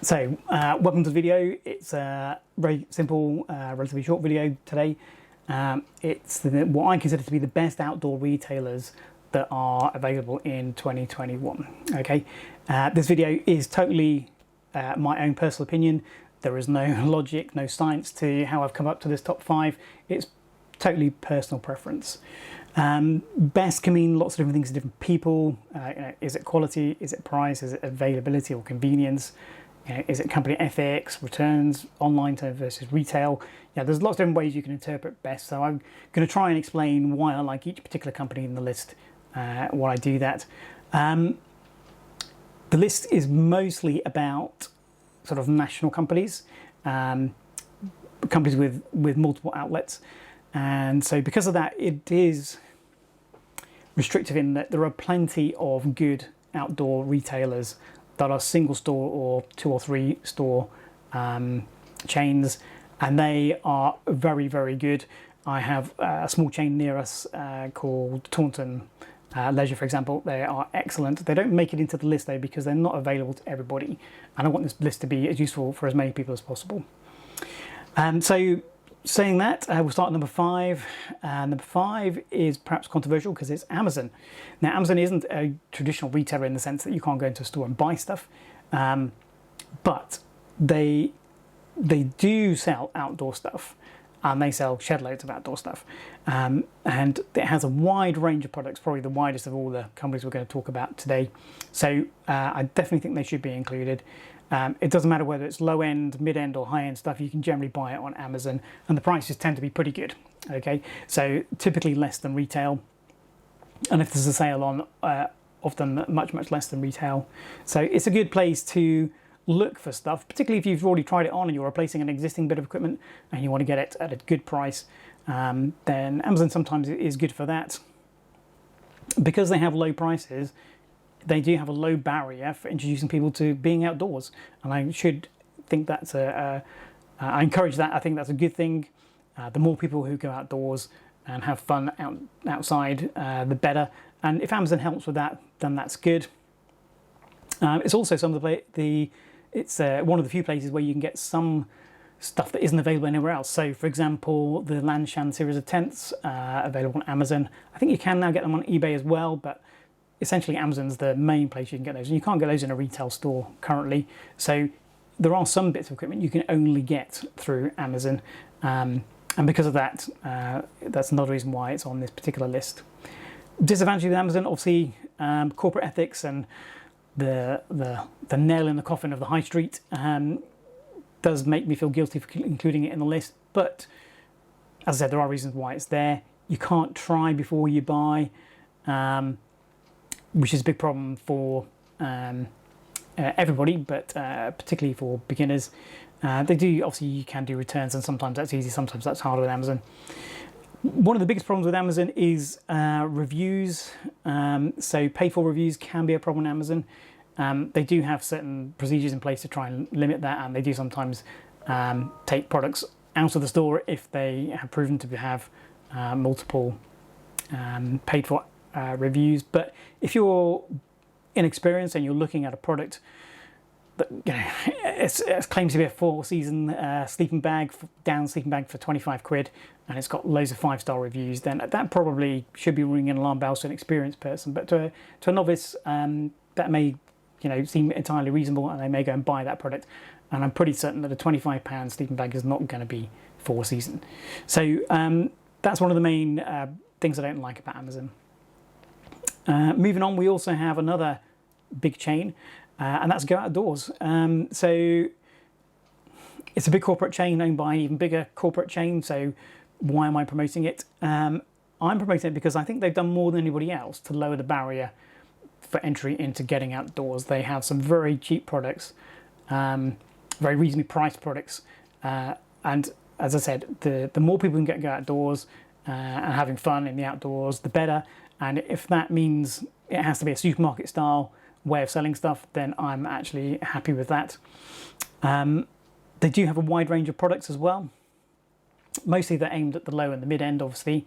Welcome to the video. It's a very simple, relatively short video today. It's what I consider to be the best outdoor retailers that are available in 2021. Okay, this video is totally my own personal opinion. There is no logic, no science to how I've come up to this top 5. It's totally personal preference. Best can mean lots of different things to different people. Is it quality? Is it price? Is it availability or convenience? Is it company ethics, returns, online versus retail? There's lots of different ways you can interpret best. So I'm going to try and explain why I like each particular company in the list, while I do that. The list is mostly about sort of national companies, companies with multiple outlets. And so because of that, it is restrictive in that there are plenty of good outdoor retailers that are single store or 2 or 3 store chains, and they are very, very good. I have a small chain near us called Taunton Leisure, for example. They are excellent. They don't make it into the list though because they're not available to everybody, and I want this list to be as useful for as many people as possible. So saying that, we'll start at number 5. Number 5 is perhaps controversial because it's Amazon. Now, Amazon isn't a traditional retailer in the sense that you can't go into a store and buy stuff, but they do sell outdoor stuff, and they sell shed loads of outdoor stuff. And it has a wide range of products, probably the widest of all the companies we're going to talk about today. So I definitely think they should be included. It doesn't matter whether it's low end, mid end or high end stuff, you can generally buy it on Amazon, and the prices tend to be pretty good. Okay, so typically less than retail, and if there's a sale on, often much less than retail. So it's a good place to look for stuff, particularly if you've already tried it on and you're replacing an existing bit of equipment and you want to get it at a good price. Then Amazon sometimes is good for that. Because they have low prices, they do have a low barrier for introducing people to being outdoors, and I should think that's I encourage that. I think that's a good thing. The more people who go outdoors and have fun outside, the better. And if Amazon helps with that, then that's good. It's also some of it's one of the few places where you can get some stuff that isn't available anywhere else. So, for example, the Lanshan series of tents available on Amazon. I think you can now get them on eBay as well, but essentially Amazon's the main place you can get those, and you can't get those in a retail store currently. So there are some bits of equipment you can only get through Amazon, and because of that, that's another reason why it's on this particular list. Disadvantage with Amazon, obviously, corporate ethics and the nail in the coffin of the high street does make me feel guilty for including it in the list. But as I said, there are reasons why it's there. You can't try before you buy, which is a big problem for everybody, but particularly for beginners. They do, obviously you can do returns, and sometimes that's easy, sometimes that's harder with Amazon. One of the biggest problems with Amazon is reviews. So paid for reviews can be a problem on Amazon. They do have certain procedures in place to try and limit that, and they do sometimes take products out of the store if they have proven to have multiple paid for reviews. But if you're inexperienced and you're looking at a product that it's claims to be a 4-season sleeping bag, down sleeping bag for 25 quid, and it's got loads of 5-star reviews, then that probably should be ringing an alarm bell to an experienced person. But to a novice, that may seem entirely reasonable, and they may go and buy that product. And I'm pretty certain that a £25 sleeping bag is not going to be 4-season. So that's one of the main things I don't like about Amazon. Moving on, we also have another big chain, and that's Go Outdoors. So it's a big corporate chain owned by an even bigger corporate chain. So why am I promoting it? I'm promoting it because I think they've done more than anybody else to lower the barrier for entry into getting outdoors. They have some very cheap products, very reasonably priced products, and as I said, the more people can go outdoors and having fun in the outdoors, the better. And if that means it has to be a supermarket style way of selling stuff, then I'm actually happy with that. They do have a wide range of products as well. Mostly they're aimed at the low and the mid end, obviously.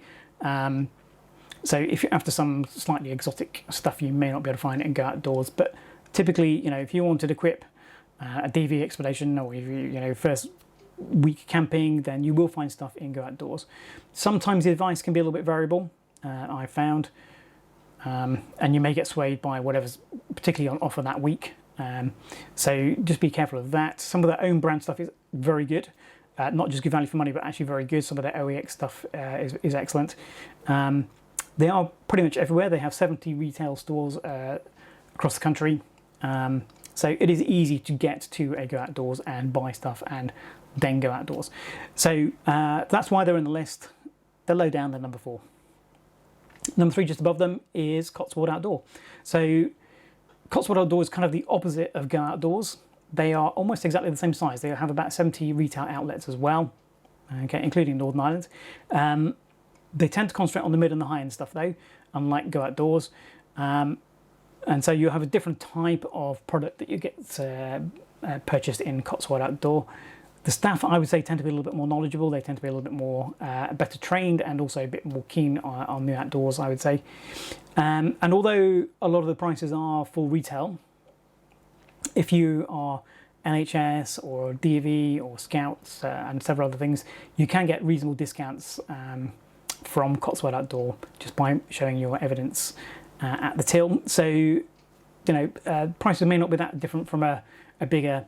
So if you're after some slightly exotic stuff, you may not be able to find it in Go Outdoors. But typically, if you wanted to equip a DV expedition, or if you first week camping, then you will find stuff in Go Outdoors. Sometimes the advice can be a little bit variable, I found, and you may get swayed by whatever's particularly on offer that week. So just be careful of that. Some of their own brand stuff is very good, not just good value for money, but actually very good. Some of their OEX stuff is excellent. They are pretty much everywhere. They have 70 retail stores across the country. So it is easy to get to a Go Outdoors and buy stuff and then Go Outdoors. So that's why they're in the list. They're low down, they're number 4. Number 3, just above them, is Cotswold Outdoor. So Cotswold Outdoor is kind of the opposite of Go Outdoors. They are almost exactly the same size. They have about 70 retail outlets as well, okay, including Northern Ireland. They tend to concentrate on the mid and the high-end stuff though, unlike Go Outdoors. And so you have a different type of product that you get purchased in Cotswold Outdoor. The staff, I would say, tend to be a little bit more knowledgeable. They tend to be a little bit more better trained and also a bit more keen on the outdoors, I would say. And although a lot of the prices are full retail, if you are NHS or DV or Scouts and several other things, you can get reasonable discounts from Cotswold Outdoor just by showing your evidence at the till. So, prices may not be that different from a bigger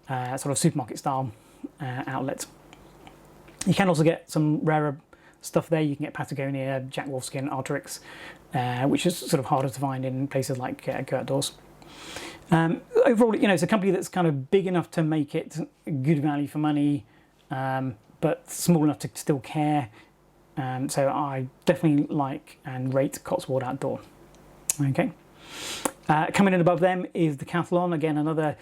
sort of supermarket style outlet. You can also get some rarer stuff there. You can get Patagonia, Jack Wolfskin, Arc'teryx, which is sort of harder to find in places like Go Outdoors. Overall, it's a company that's kind of big enough to make it good value for money, but small enough to still care. So I definitely like and rate Cotswold Outdoor. Okay. Coming in above them is Decathlon, again another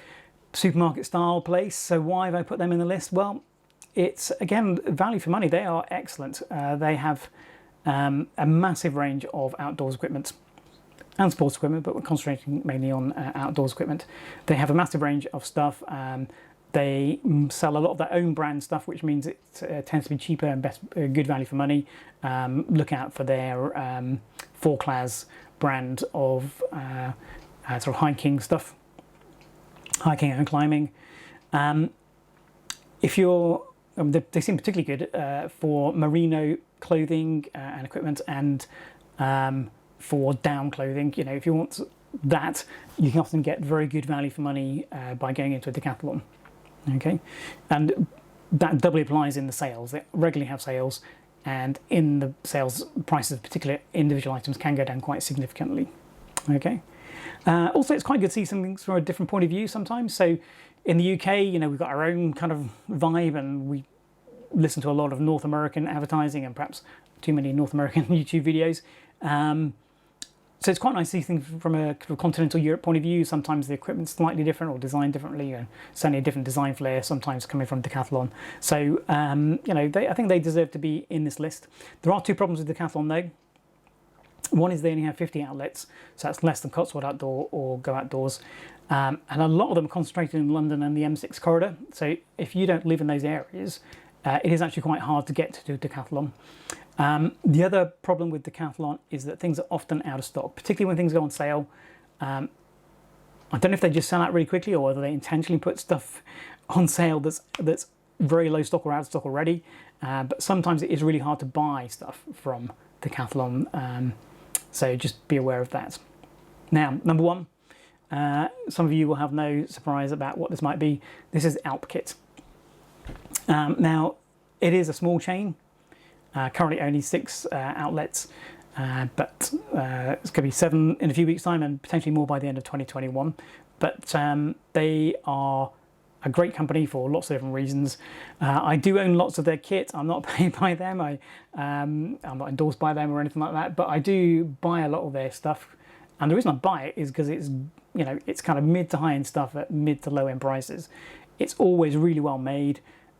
supermarket style place. So why have I put them in the list? Well, it's again value for money. They are excellent. They have a massive range of outdoors equipment and sports equipment, but we're concentrating mainly on outdoors equipment. They have a massive range of stuff. They sell a lot of their own brand stuff, which means it tends to be cheaper and good value for money. Look out for their Four-Class brand of sort of hiking stuff, hiking and climbing. If you're, they seem particularly good for merino clothing and equipment, and for down clothing. If you want that, you can often get very good value for money by going into a Decathlon. Okay, and that doubly applies in the sales. They regularly have sales, and in the sales, prices of particular individual items can go down quite significantly. Okay. Also, it's quite good to see some things from a different point of view sometimes. So in the UK, we've got our own kind of vibe, and we listen to a lot of North American advertising and perhaps too many North American YouTube videos. So it's quite nice to see things from a continental Europe point of view. Sometimes the equipment's slightly different or designed differently, certainly a different design flair, sometimes coming from Decathlon. So, I think they deserve to be in this list. There are 2 problems with Decathlon though. One is they only have 50 outlets, so that's less than Cotswold Outdoor or Go Outdoors. And a lot of them are concentrated in London and the M6 corridor. So if you don't live in those areas, it is actually quite hard to get to Decathlon. The other problem with Decathlon is that things are often out of stock, particularly when things go on sale. I don't know if they just sell out really quickly or whether they intentionally put stuff on sale that's very low stock or out of stock already. But sometimes it is really hard to buy stuff from Decathlon. So just be aware of that. Now, number 1, some of you will have no surprise about what this might be. This is Alpkit. Now, it is a small chain. Currently only 6 outlets, but it's going to be 7 in a few weeks' time and potentially more by the end of 2021. But they are a great company for lots of different reasons. I do own lots of their kit. I'm not paid by them. I'm not endorsed by them or anything like that, but I do buy a lot of their stuff. And the reason I buy it is because it's kind of mid to high-end stuff at mid to low-end prices. It's always really well made.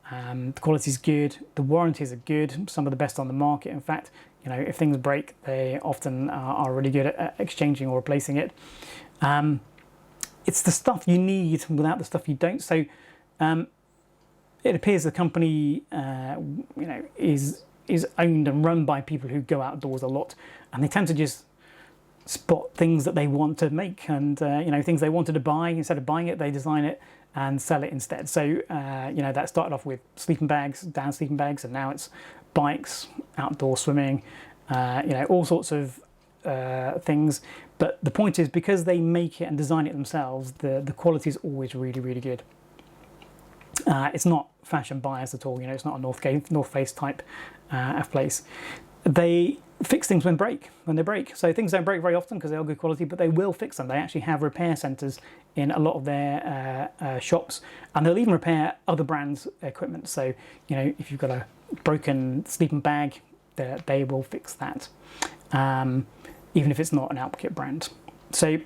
The quality is good. The warranties are good. Some of the best on the market. In fact, if things break, they often are really good at exchanging or replacing it. It's the stuff you need without the stuff you don't. So it appears the company, is owned and run by people who go outdoors a lot, and they tend to just spot things that they want to make and things they wanted to buy. Instead of buying it, they design it and sell it instead. So, you know, that started off with sleeping bags, down sleeping bags, and now it's bikes, outdoor swimming, you know, all sorts of things. But the point is, because they make it and design it themselves, the quality is always really, really good. It's not fashion biased at all, you know, it's not a North Face type place. They fix things when they break. So things don't break very often because they are good quality, but they will fix them. They actually have repair centres in a lot of their shops, and they'll even repair other brands' equipment. So, you know, if you've got a broken sleeping bag, they will fix that, even if it's not an OutKit brand. So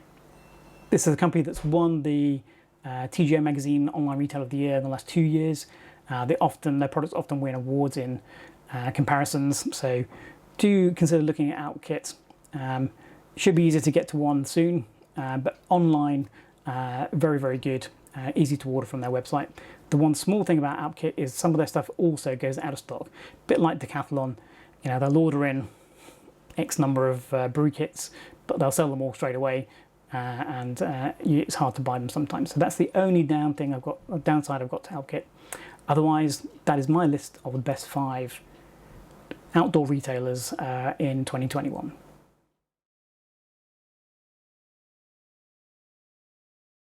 this is a company that's won the TGO Magazine Online Retail of the Year in the last 2 years. Their products often win awards in comparisons, so do consider looking at OutKit. Should be easier to get to one soon, but online, very, very good, easy to order from their website. The one small thing about OutKit is some of their stuff also goes out of stock, a bit like Decathlon. You know, they'll order in X number of brew kits, but they'll sell them all straight away, and it's hard to buy them sometimes. So that's the only downside I've got to OutKit. Otherwise, that is my list of the best 5 outdoor retailers in 2021.